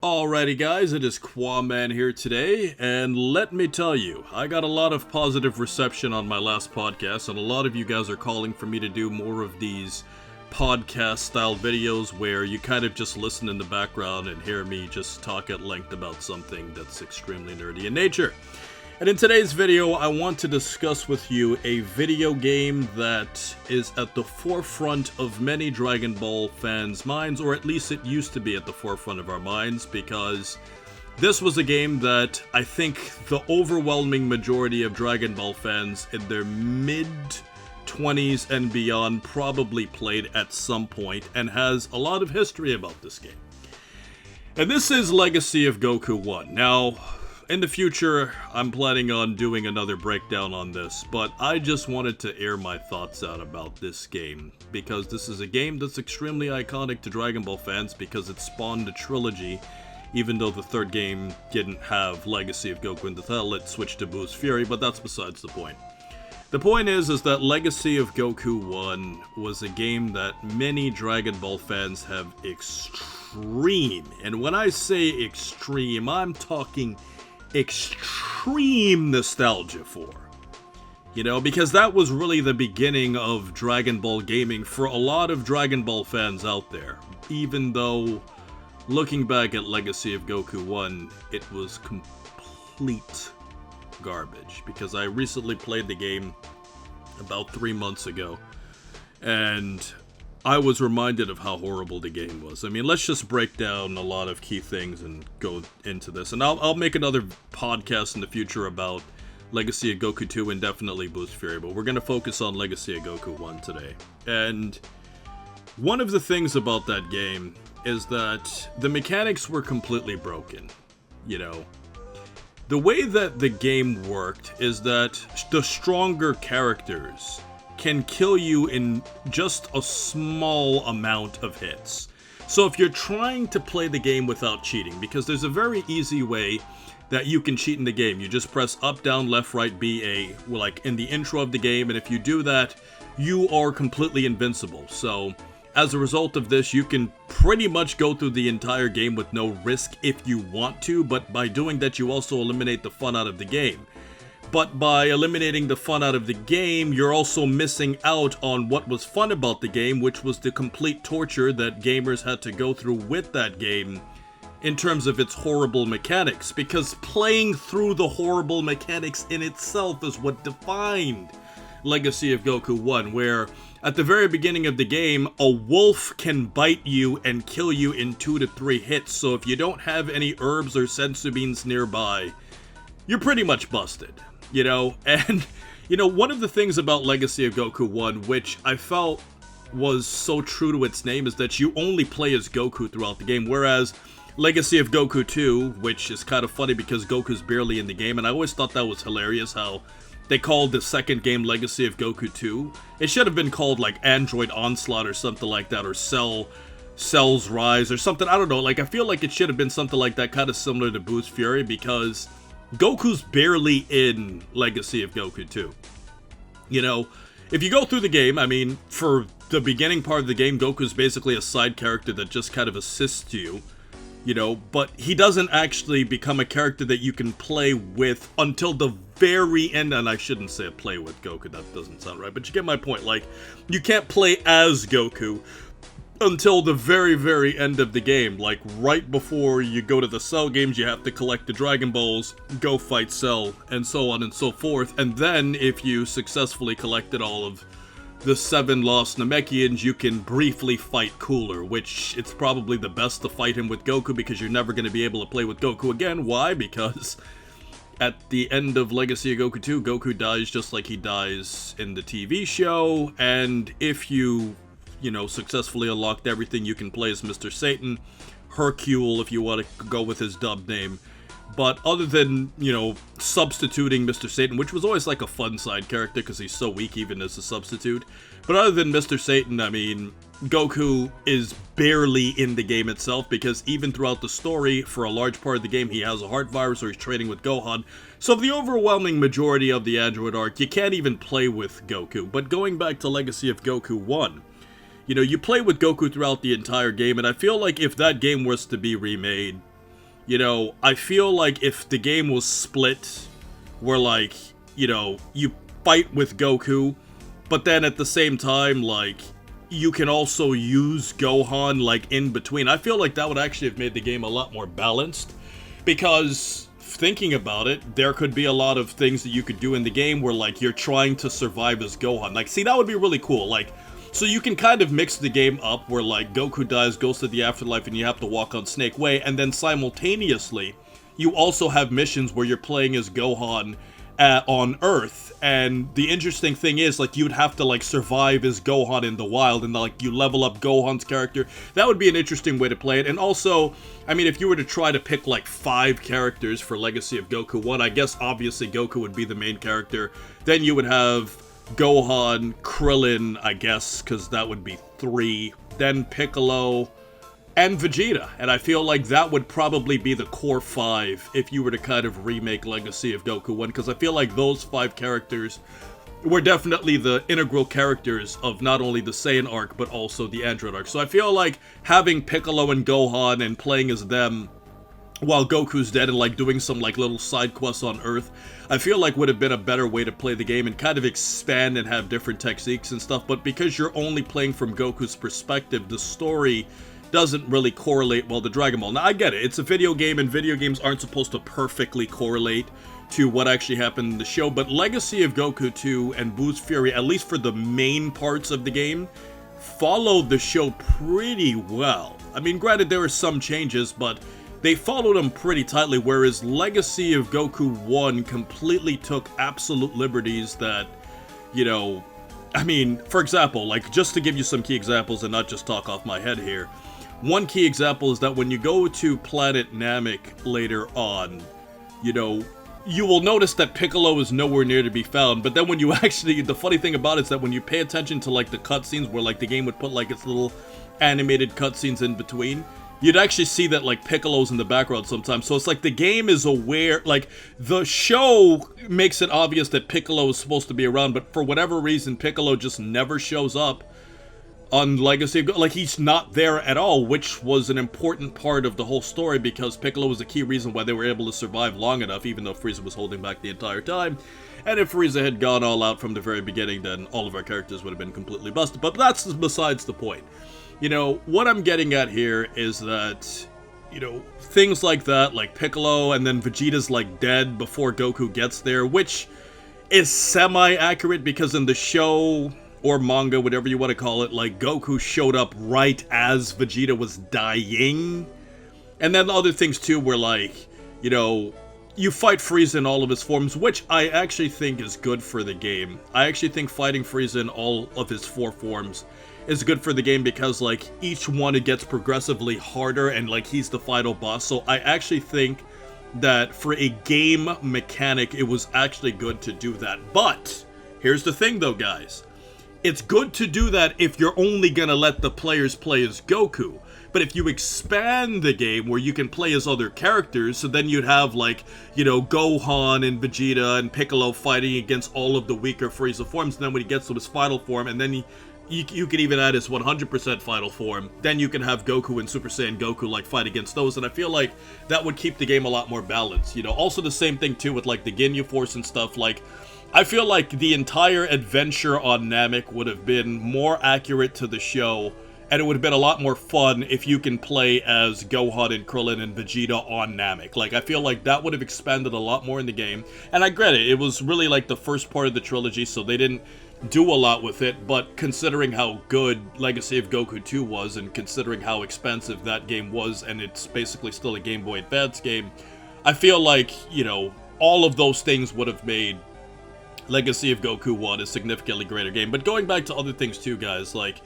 Alrighty guys, it is Quaman here today, and let me tell you, I got a lot of positive reception on my last podcast, and a lot of you guys are calling for me to do more of these podcast-style videos where you kind of just listen in the background and hear me just talk at length about something that's extremely nerdy in nature. And in today's video, I want to discuss with you a video game that is at the forefront of many Dragon Ball fans' minds, or at least it used to be at the forefront of our minds, because this was a game that I think the overwhelming majority of Dragon Ball fans in their mid-20s and beyond probably played at some point, and has a lot of history about this game. And this is Legacy of Goku 1. Now, in the future, I'm planning on doing another breakdown on this, but I just wanted to air my thoughts out about this game, because this is a game that's extremely iconic to Dragon Ball fans because it spawned a trilogy, even though the third game didn't have Legacy of Goku in the title, it switched to Boost Fury, but that's besides the point. The point is that Legacy of Goku 1 was a game that many Dragon Ball fans have extreme, and when I say extreme, I'm talking extreme nostalgia for. You know, because that was really the beginning of Dragon Ball gaming for a lot of Dragon Ball fans out there. Even though, looking back at Legacy of Goku 1, it was complete garbage. Because I recently played the game about 3 months ago, and I was reminded of how horrible the game was. I mean, let's just break down a lot of key things and go into this. And I'll make another podcast in the future about Legacy of Goku 2 and definitely Boost Fury, but we're going to focus on Legacy of Goku 1 today. And one of the things about that game is that the mechanics were completely broken. You know, the way that the game worked is that the stronger characters can kill you in just a small amount of hits. So if you're trying to play the game without cheating, because there's a very easy way that you can cheat in the game. You just press up, down, left, right, B, A, like in the intro of the game, and if you do that, you are completely invincible. So as a result of this, you can pretty much go through the entire game with no risk if you want to, but by doing that, you also eliminate the fun out of the game. But by eliminating the fun out of the game, you're also missing out on what was fun about the game, which was the complete torture that gamers had to go through with that game in terms of its horrible mechanics. Because playing through the horrible mechanics in itself is what defined Legacy of Goku 1, where at the very beginning of the game, a wolf can bite you and kill you in 2 to 3 hits. So if you don't have any herbs or senzu beans nearby, you're pretty much busted. You know, and, you know, one of the things about Legacy of Goku 1, which I felt was so true to its name, is that you only play as Goku throughout the game, whereas Legacy of Goku 2, which is kind of funny because Goku's barely in the game, and I always thought that was hilarious how they called the second game Legacy of Goku 2. It should have been called, like, Android Onslaught or something like that, or Cell's Rise or something, I don't know, like, I feel like it should have been something like that, kind of similar to Boost Fury, because Goku's barely in Legacy of Goku 2. You know, if you go through the game, I mean, for the beginning part of the game, Goku's basically a side character that just kind of assists you, you know, but he doesn't actually become a character that you can play with until the very end, and I shouldn't say play with Goku, that doesn't sound right, but you get my point. Like, you can't play as Goku until the very, very end of the game. Like, right before you go to the Cell games, you have to collect the Dragon Balls, go fight Cell, and so on and so forth. And then, if you successfully collected all of the 7 lost Namekians, you can briefly fight Cooler, which it's probably the best to fight him with Goku because you're never going to be able to play with Goku again. Why? Because at the end of Legacy of Goku 2, Goku dies just like he dies in the TV show, and if you know, successfully unlocked everything, you can play as Mr. Satan, Hercule if you want to go with his dub name. But other than, you know, substituting Mr. Satan, which was always like a fun side character because he's so weak even as a substitute. But other than Mr. Satan, I mean, Goku is barely in the game itself because even throughout the story, for a large part of the game, he has a heart virus or he's training with Gohan. So the overwhelming majority of the Android arc, you can't even play with Goku. But going back to Legacy of Goku 1, you know, you play with Goku throughout the entire game, and I feel like if that game was to be remade, You know, I feel like if the game was split, where like, you know, you fight with Goku, but then at the same time, like, you can also use Gohan, like, in between. I feel like that would actually have made the game a lot more balanced, because thinking about it, there could be a lot of things that you could do in the game where, like, you're trying to survive as Gohan. Like, see, that would be really cool. Like, so you can kind of mix the game up where, like, Goku dies, goes to the afterlife, and you have to walk on Snake Way, and then simultaneously, you also have missions where you're playing as Gohan on Earth, and the interesting thing is, like, you'd have to, like, survive as Gohan in the wild, and, like, you level up Gohan's character. That would be an interesting way to play it, and also, I mean, if you were to try to pick, like, 5 characters for Legacy of Goku 1, I guess, obviously, Goku would be the main character. Then you would have Gohan, Krillin, I guess, because that would be 3, then Piccolo, and Vegeta, and I feel like that would probably be the core 5 if you were to kind of remake Legacy of Goku 1, because I feel like those 5 characters were definitely the integral characters of not only the Saiyan arc, but also the Android arc. So I feel like having Piccolo and Gohan and playing as them while Goku's dead and, like, doing some, like, little side quests on Earth, I feel like would have been a better way to play the game and kind of expand and have different techniques and stuff, but because you're only playing from Goku's perspective, the story doesn't really correlate well to Dragon Ball. Now, I get it. It's a video game, and video games aren't supposed to perfectly correlate to what actually happened in the show, but Legacy of Goku 2 and Boo's Fury, at least for the main parts of the game, followed the show pretty well. I mean, granted, there were some changes, but they followed them pretty tightly, whereas Legacy of Goku 1 completely took absolute liberties that, you know, I mean, for example, like, just to give you some key examples and not just talk off my head here, one key example is that when you go to Planet Namek later on, you know, you will notice that Piccolo is nowhere near to be found, but then when you actually, the funny thing about it is that when you pay attention to, like, the cutscenes where, like, the game would put, like, its little animated cutscenes in between, you'd actually see that, like, Piccolo's in the background sometimes. So it's like the game is aware, like, the show makes it obvious that Piccolo is supposed to be around, but for whatever reason, Piccolo just never shows up on Legacy of Goku. Like, he's not there at all, which was an important part of the whole story, because Piccolo was a key reason why they were able to survive long enough, even though Frieza was holding back the entire time. And if Frieza had gone all out from the very beginning, then all of our characters would have been completely busted. But that's besides the point. You know, what I'm getting at here is that, you know, things like that, like Piccolo, and then Vegeta's, like, dead before Goku gets there, which is semi-accurate, because in the show, or manga, whatever you want to call it, like, Goku showed up right as Vegeta was dying. And then other things, too, where, like, you know, you fight Frieza in all of his forms, which I actually think is good for the game. I actually think fighting Frieza in all of his 4 forms is good for the game, because, like, each one, it gets progressively harder, and, like, he's the final boss. So I actually think that for a game mechanic, it was actually good to do that. But here's the thing, though, guys. It's good to do that if you're only gonna let the players play as Goku. But if you expand the game where you can play as other characters, so then you'd have, like, you know, Gohan and Vegeta and Piccolo fighting against all of the weaker Frieza forms, and then when he gets to his final form, and then you can even add his 100% final form, then you can have Goku and Super Saiyan Goku, like, fight against those, and I feel like that would keep the game a lot more balanced, you know. Also the same thing, too, with, like, the Ginyu Force and stuff. Like, I feel like the entire adventure on Namek would have been more accurate to the show, and it would have been a lot more fun if you can play as Gohan and Krillin and Vegeta on Namek. Like, I feel like that would have expanded a lot more in the game, and I get it, it was really, like, the first part of the trilogy, so they didn't do a lot with it, but considering how good Legacy of Goku 2 was, and considering how expensive that game was, and it's basically still a Game Boy Advance game, I feel like, you know, all of those things would have made Legacy of Goku 1 a significantly greater game. But going back to other things too, guys, like,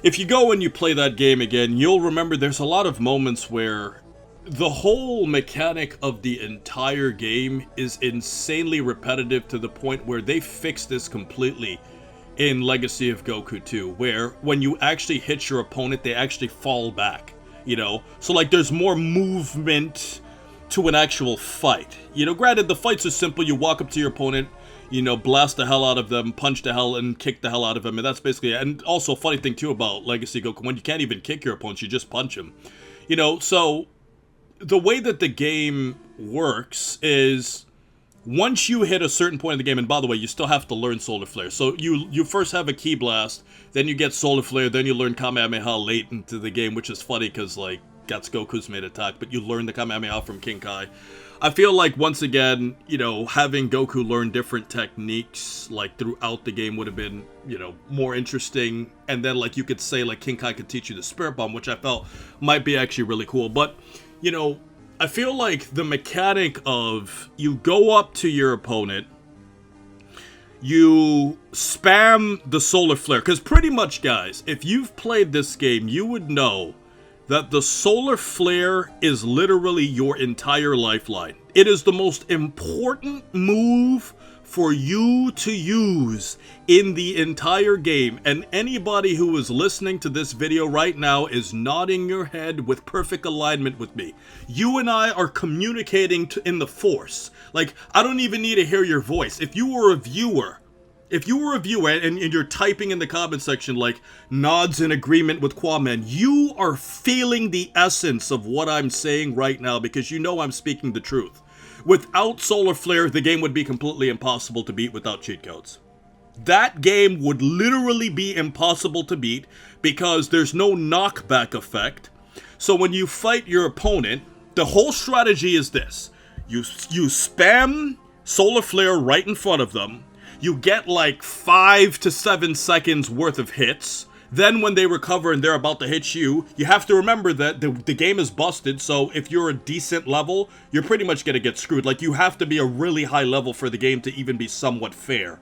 if you go and you play that game again, you'll remember there's a lot of moments where the whole mechanic of the entire game is insanely repetitive, to the point where they fixed this completely in Legacy of Goku 2, where when you actually hit your opponent, they actually fall back, you know? So, like, there's more movement to an actual fight. You know, granted, the fights are simple. You walk up to your opponent, you know, blast the hell out of them, punch the hell and kick the hell out of them, and that's basically it. And also, funny thing too about Legacy Goku 1, you can't even kick your opponents, you just punch them. You know, so the way that the game works is once you hit a certain point in the game, and by the way, you still have to learn Solar Flare. So you first have a Ki Blast, then you get Solar Flare, then you learn Kamehameha late into the game, which is funny because, like, that's Goku's main attack, but you learn the Kamehameha from King Kai. I feel like, once again, you know, having Goku learn different techniques, like, throughout the game would have been, you know, more interesting. And then, like, you could say, like, King Kai could teach you the Spirit Bomb, which I felt might be actually really cool. But, you know, I feel like the mechanic of you go up to your opponent, you spam the Solar Flare, because pretty much, guys, if you've played this game, you would know that the Solar Flare is literally your entire lifeline. It is the most important move for you to use in the entire game, and anybody who is listening to this video right now is nodding your head with perfect alignment with me. You and I are communicating in the Force. Like, I don't even need to hear your voice. If you were a viewer and you're typing in the comment section like nods in agreement with Quaman, you are feeling the essence of what I'm saying right now because you know I'm speaking the truth. Without Solar Flare, the game would be completely impossible to beat without cheat codes. That game would literally be impossible to beat because there's no knockback effect. So when you fight your opponent, the whole strategy is this. You spam Solar Flare right in front of them. You get like 5 to 7 seconds worth of hits. Then when they recover and they're about to hit you, you have to remember that the game is busted, so if you're a decent level, you're pretty much gonna get screwed. Like, you have to be a really high level for the game to even be somewhat fair.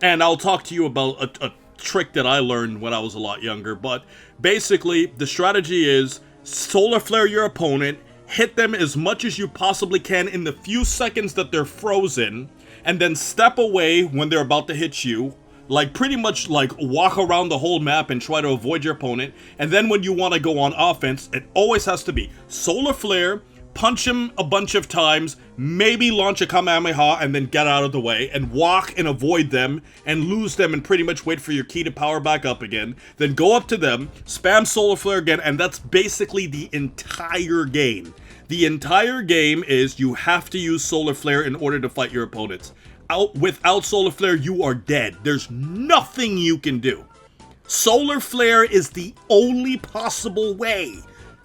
And I'll talk to you about a trick that I learned when I was a lot younger, but basically, the strategy is Solar Flare your opponent, hit them as much as you possibly can in the few seconds that they're frozen, and then step away when they're about to hit you. Like, pretty much, like, walk around the whole map and try to avoid your opponent. And then when you want to go on offense, it always has to be Solar Flare, punch him a bunch of times, maybe launch a Kamehameha and then get out of the way, and walk and avoid them, and lose them and pretty much wait for your Ki to power back up again. Then go up to them, spam Solar Flare again, and that's basically the entire game. The entire game is you have to use Solar Flare in order to fight your opponents. Without Solar Flare, you are dead. There's nothing you can do. Solar Flare is the only possible way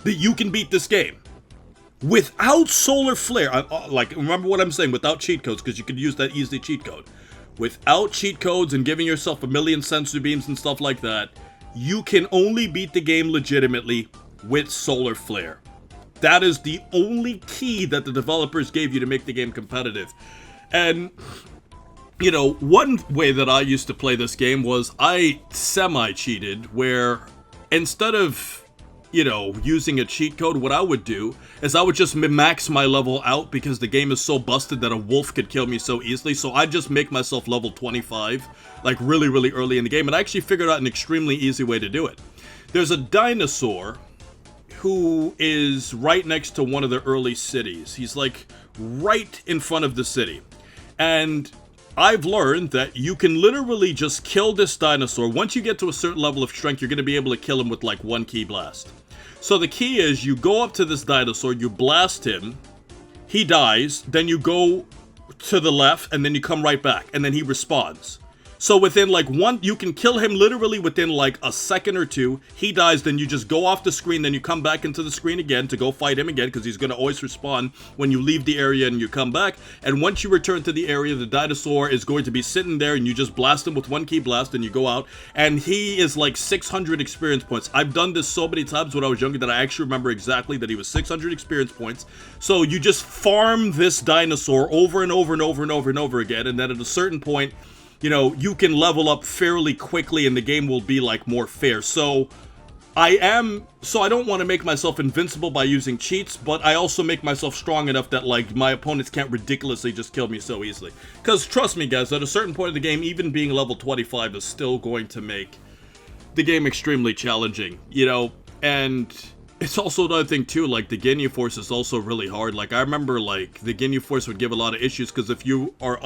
that you can beat this game. Without Solar Flare, like, remember what I'm saying, without cheat codes, because you could use that easy cheat code. Without cheat codes and giving yourself a million sensor beams and stuff like that, you can only beat the game legitimately with Solar Flare. That is the only key that the developers gave you to make the game competitive. And, you know, one way that I used to play this game was I semi-cheated, where instead of, you know, using a cheat code, what I would do is I would just max my level out because the game is so busted that a wolf could kill me so easily. So I'd just make myself level 25, like really, really early in the game. And I actually figured out an extremely easy way to do it. There's a dinosaur who is right next to one of the early cities. He's like right in front of the city. And I've learned that you can literally just kill this dinosaur. Once you get to a certain level of strength, you're going to be able to kill him with like one Ki Blast. So the key is you go up to this dinosaur, you blast him, he dies, then you go to the left, and then you come right back, and then he respawns. So within like you can kill him literally within like a second or two. He dies, then you just go off the screen, then you come back into the screen again to go fight him again, because he's going to always respawn when you leave the area and you come back. And once you return to the area, the dinosaur is going to be sitting there, and you just blast him with one Ki Blast, and you go out, and he is like 600 experience points. I've done this so many times when I was younger that I actually remember exactly that he was 600 experience points. So you just farm this dinosaur over and over and over and over and over again, and then at a certain point, you know, you can level up fairly quickly and the game will be like more fair. So I don't want to make myself invincible by using cheats, but I also make myself strong enough that like my opponents can't ridiculously just kill me so easily. Because trust me guys, at a certain point of the game, even being level 25 is still going to make the game extremely challenging, you know. And it's also another thing too, like the Ginyu Force is also really hard. Like I remember like the Ginyu Force would give a lot of issues because if you are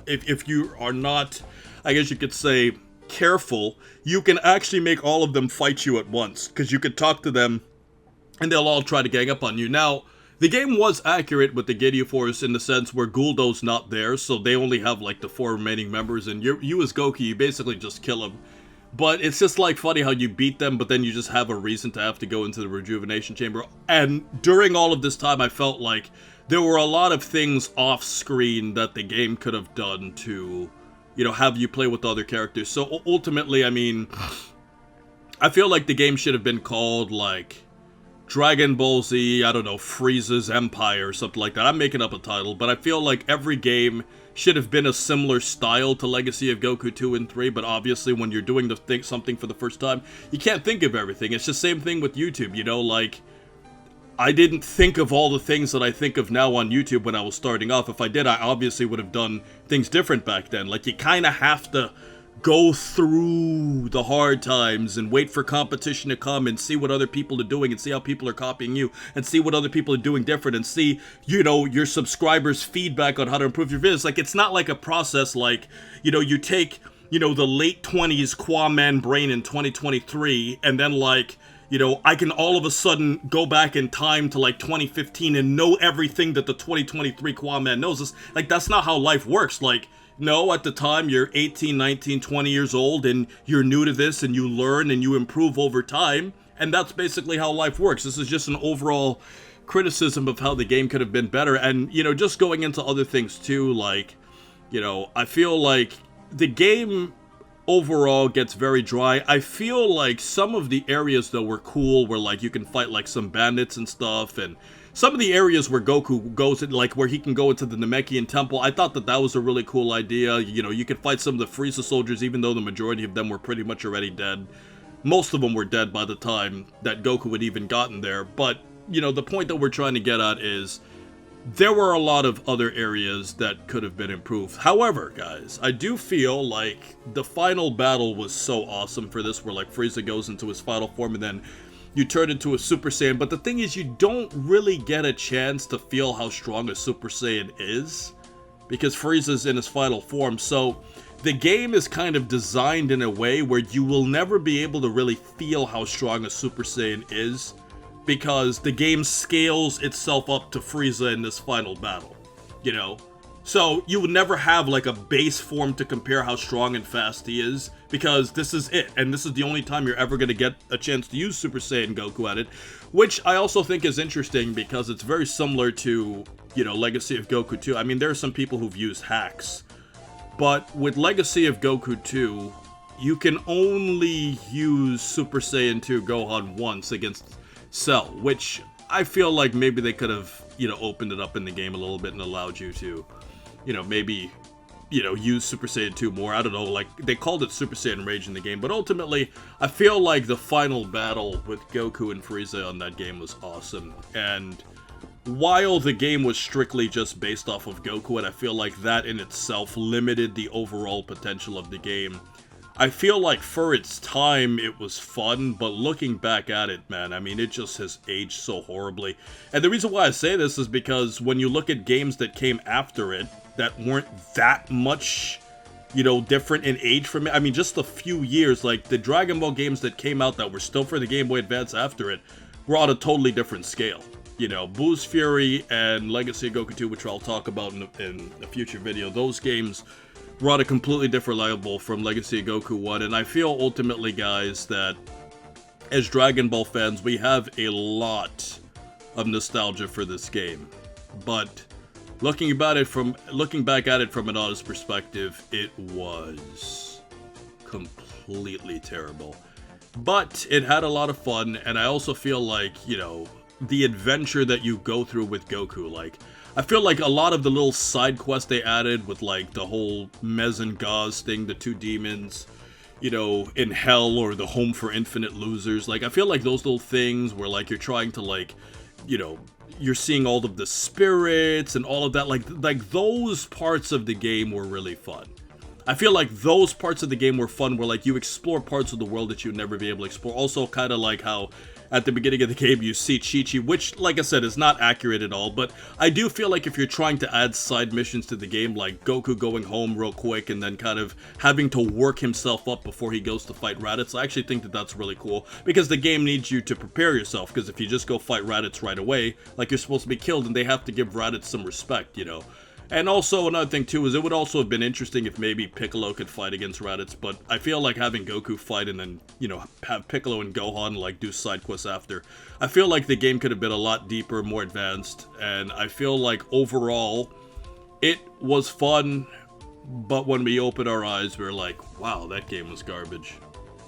if you are not, I guess you could say, careful, you can actually make all of them fight you at once, because you could talk to them and they'll all try to gang up on you. Now, the game was accurate with the Ginyu Force in the sense where Guldo's not there, so they only have like the 4 remaining members, and you as Goku, you basically just kill them. But it's just like funny how you beat them, but then you just have a reason to have to go into the rejuvenation chamber. And during all of this time, I felt like there were a lot of things off screen that the game could have done to, you know, have you play with other characters. So ultimately, I mean, I feel like the game should have been called like Dragon Ball Z, I don't know, Frieza's Empire or something like that. I'm making up a title, but I feel like every game should have been a similar style to Legacy of Goku 2 and 3, but obviously when you're doing something for the first time, you can't think of everything. It's the same thing with YouTube, you know, like, I didn't think of all the things that I think of now on YouTube when I was starting off. If I did, I obviously would have done things different back then. Like, you kind of have to go through the hard times and wait for competition to come and see what other people are doing and see how people are copying you and see what other people are doing different and see, you know, your subscribers' feedback on how to improve your videos. Like, it's not like a process like, you know, you take, you know, the late 20s Kwaman brain in 2023 and then like, you know, I can all of a sudden go back in time to like 2015 and know everything that the 2023 Kwaman knows. It's, like, that's not how life works. Like, no, at the time, you're 18, 19, 20 years old, and you're new to this, and you learn, and you improve over time, and that's basically how life works. This is just an overall criticism of how the game could have been better, and, you know, just going into other things, too, like, you know, I feel like the game overall gets very dry. I feel like some of the areas, though, were cool, where, like, you can fight, like, some bandits and stuff, and some of the areas where Goku goes, like where he can go into the Namekian Temple, I thought that that was a really cool idea. You know, you could fight some of the Frieza soldiers, even though the majority of them were pretty much already dead. Most of them were dead by the time that Goku had even gotten there. But, you know, the point that we're trying to get at is there were a lot of other areas that could have been improved. However, guys, I do feel like the final battle was so awesome for this, where like Frieza goes into his final form and then you turn into a Super Saiyan, but the thing is, you don't really get a chance to feel how strong a Super Saiyan is, because Frieza's in his final form, so the game is kind of designed in a way where you will never be able to really feel how strong a Super Saiyan is, because the game scales itself up to Frieza in this final battle, you know? So you would never have like a base form to compare how strong and fast he is, because this is it, and this is the only time you're ever going to get a chance to use Super Saiyan Goku at it, which I also think is interesting because it's very similar to, you know, Legacy of Goku 2. I mean, there are some people who've used hacks, but with Legacy of Goku 2, you can only use Super Saiyan 2 Gohan once against Cell, which I feel like maybe they could have, you know, opened it up in the game a little bit and allowed you to, you know, maybe, you know, use Super Saiyan 2 more. I don't know, like, they called it Super Saiyan Rage in the game, but ultimately, I feel like the final battle with Goku and Frieza on that game was awesome, and while the game was strictly just based off of Goku, and I feel like that in itself limited the overall potential of the game, I feel like for its time, it was fun, but looking back at it, man, I mean, it just has aged so horribly. And the reason why I say this is because when you look at games that came after it, that weren't that much, you know, different in age from it, I mean, just a few years, like, the Dragon Ball games that came out that were still for the Game Boy Advance after it, were on a totally different scale. You know, Boo's Fury and Legacy of Goku 2, which I'll talk about in a future video, those games were on a completely different level from Legacy of Goku 1, and I feel ultimately, guys, that as Dragon Ball fans, we have a lot of nostalgia for this game. But looking back at it from an honest perspective, it was completely terrible. But it had a lot of fun, and I also feel like, you know, the adventure that you go through with Goku, like, I feel like a lot of the little side quests they added with, like, the whole Mez and Gauze thing, the two demons, you know, in Hell, or the Home for Infinite Losers, like, I feel like those little things where, like, you're trying to, like, you know, you're seeing all of the spirits and all of that, like those parts of the game were really fun. I feel like those parts of the game were fun where, like, you explore parts of the world that you'd never be able to explore. Also, kind of like how at the beginning of the game you see Chi-Chi, which, like I said, is not accurate at all, but I do feel like if you're trying to add side missions to the game, like Goku going home real quick and then kind of having to work himself up before he goes to fight Raditz, I actually think that that's really cool, because the game needs you to prepare yourself, because if you just go fight Raditz right away, like you're supposed to be killed, and they have to give Raditz some respect, you know. And also, another thing too, is it would also have been interesting if maybe Piccolo could fight against Raditz, but I feel like having Goku fight and then, you know, have Piccolo and Gohan, like, do side quests after, I feel like the game could have been a lot deeper, more advanced, and I feel like overall, it was fun, but when we opened our eyes, we were like, wow, that game was garbage.